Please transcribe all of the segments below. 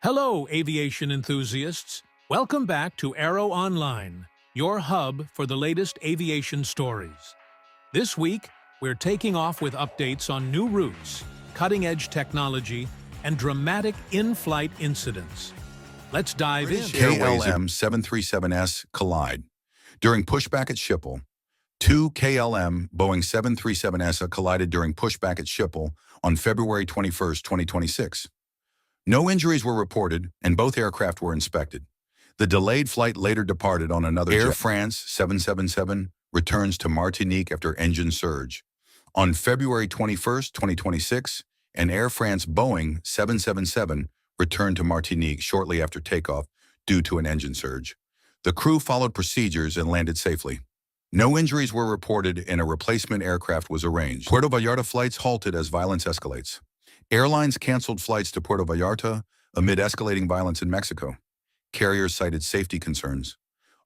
Hello, aviation enthusiasts. Welcome back to Aeroonline, your hub for the latest aviation stories. This week, we're taking off with updates on new routes, cutting-edge technology, and dramatic in-flight incidents. Let's dive in. KLM 737s collide. During pushback at Schiphol, two KLM Boeing 737s collided during pushback at Schiphol on February 21, 2026. No injuries were reported, and both aircraft were inspected. The delayed flight later departed on another Air France 777 returns to Martinique after engine surge. On February 21, 2026, an Air France Boeing 777 returned to Martinique shortly after takeoff due to an engine surge. The crew followed procedures and landed safely. No injuries were reported, and a replacement aircraft was arranged. Puerto Vallarta flights halted as violence escalates. Airlines canceled flights to Puerto Vallarta amid escalating violence in Mexico. Carriers cited safety concerns.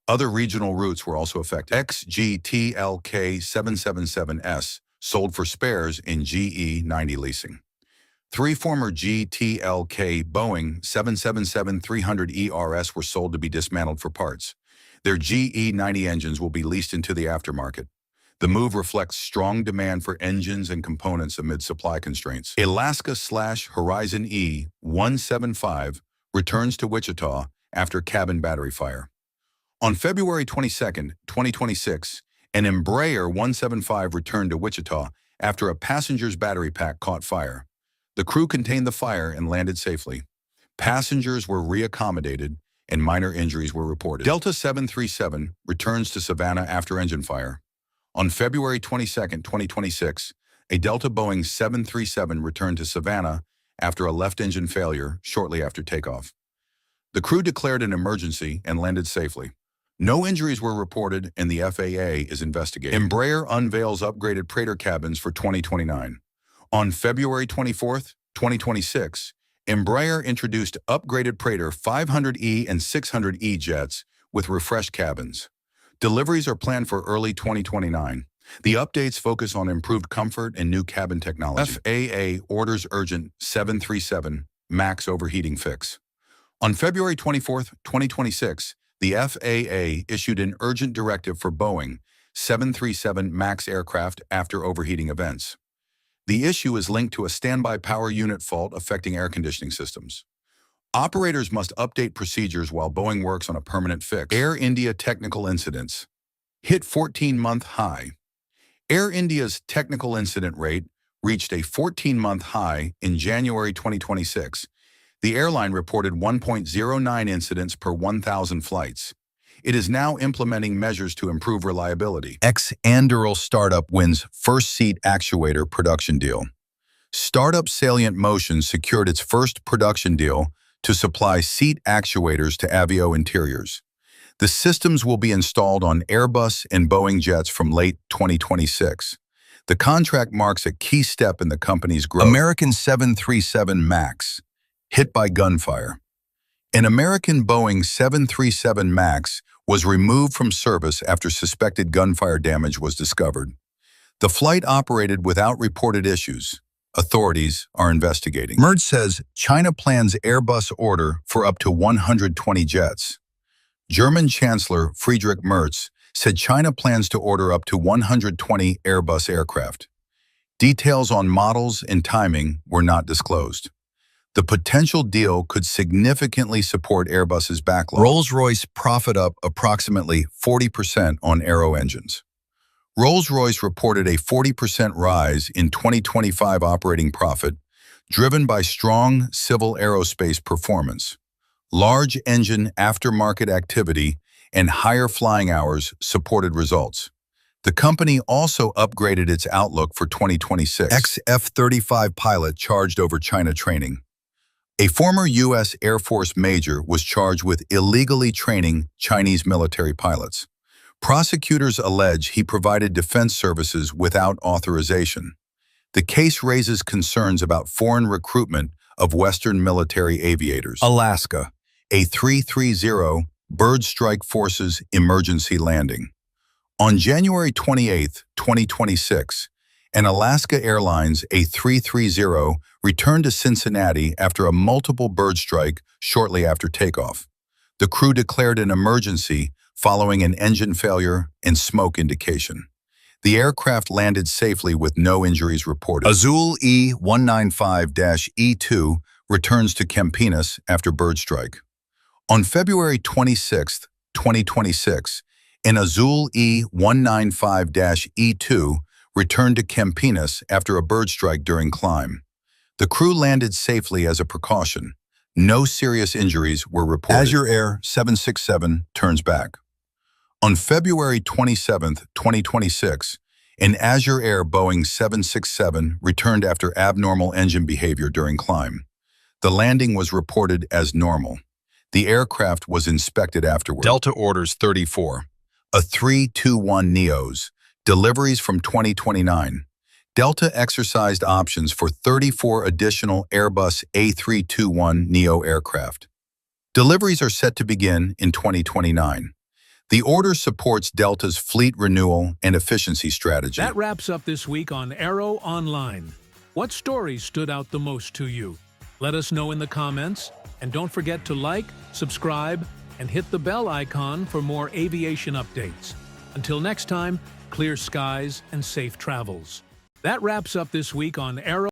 Other regional routes were also affected. Ex-GTLK 777s sold for spares in GE90 Leasing. Three former GTLK Boeing 777-300ERs were sold to be dismantled for parts. Their GE90 engines will be leased into the aftermarket. The move reflects strong demand for engines and components amid supply constraints. Alaska/Horizon E-175 returns to Wichita after cabin battery fire. On February 22, 2026, an Embraer 175 returned to Wichita after a passenger's battery pack caught fire. The crew contained the fire and landed safely. Passengers were reaccommodated and minor injuries were reported. Delta 737 returns to Savannah after engine fire. On February 22, 2026, a Delta Boeing 737 returned to Savannah after a left engine failure shortly after takeoff. The crew declared an emergency and landed safely. No injuries were reported, and the FAA is investigating. Embraer unveils upgraded Praetor cabins for 2029. On February 24, 2026, Embraer introduced upgraded Praetor 500E and 600E jets with refreshed cabins. Deliveries are planned for early 2029. The updates focus on improved comfort and new cabin technology. FAA orders urgent 737 MAX overheating fix. On February 24, 2026, the FAA issued an urgent directive for Boeing 737 MAX aircraft after overheating events. The issue is linked to a standby power unit fault affecting air conditioning systems. Operators must update procedures while Boeing works on a permanent fix. Air India technical incidents hit 14-month high. Air India's technical incident rate reached a 14-month high in January 2026. The airline reported 1.09 incidents per 1,000 flights. It is now implementing measures to improve reliability. Ex-Anduril startup wins first Seat-Actuator production deal. Startup Salient Motion secured its first production deal to supply seat actuators to Avio interiors. The systems will be installed on Airbus and Boeing jets from late 2026. The contract marks a key step in the company's growth. American 737 MAX, hit by gunfire. An American Boeing 737 MAX was removed from service after suspected gunfire damage was discovered. The flight operated without reported issues. Authorities are investigating. Merz says China plans Airbus order for up to 120 jets. German Chancellor Friedrich Merz said China plans to order up to 120 Airbus aircraft. Details on models and timing were not disclosed. The potential deal could significantly support Airbus's backlog. Rolls-Royce profit up approximately 40% on Aero-Engines. Rolls-Royce reported a 40% rise in 2025 operating profit, driven by strong civil aerospace performance. Large engine aftermarket activity and higher flying hours supported results. The company also upgraded its outlook for 2026. Ex-F-35 pilot charged over China training. A former U.S. Air Force major was charged with illegally training Chinese military pilots. Prosecutors allege he provided defense services without authorization. The case raises concerns about foreign recruitment of Western military aviators. Alaska, a 330 Bird Strike Forces emergency landing. On January 28, 2026, and Alaska Airlines A330 returned to Cincinnati after a multiple bird strike shortly after takeoff. The crew declared an emergency following an engine failure and smoke indication. The aircraft landed safely with no injuries reported. Azul E195-E2 returns to Campinas after bird strike. On February 26, 2026, an Azul E195-E2 returned to Campinas after a bird strike during climb. The crew landed safely as a precaution. No serious injuries were reported. Azur Air 767 turns back. On February 27, 2026, an Azur Air Boeing 767 returned after abnormal engine behavior during climb. The landing was reported as normal. The aircraft was inspected afterward. Delta orders 34. A321neos. Deliveries from 2029. Delta exercised options for 34 additional Airbus A321neo aircraft. Deliveries are set to begin in 2029. The order supports Delta's fleet renewal and efficiency strategy. That wraps up this week on Aero-Online. What stories stood out the most to you? Let us know in the comments, and don't forget to like, subscribe, and hit the bell icon for more aviation updates. Until next time, clear skies and safe travels. That wraps up this week on Aero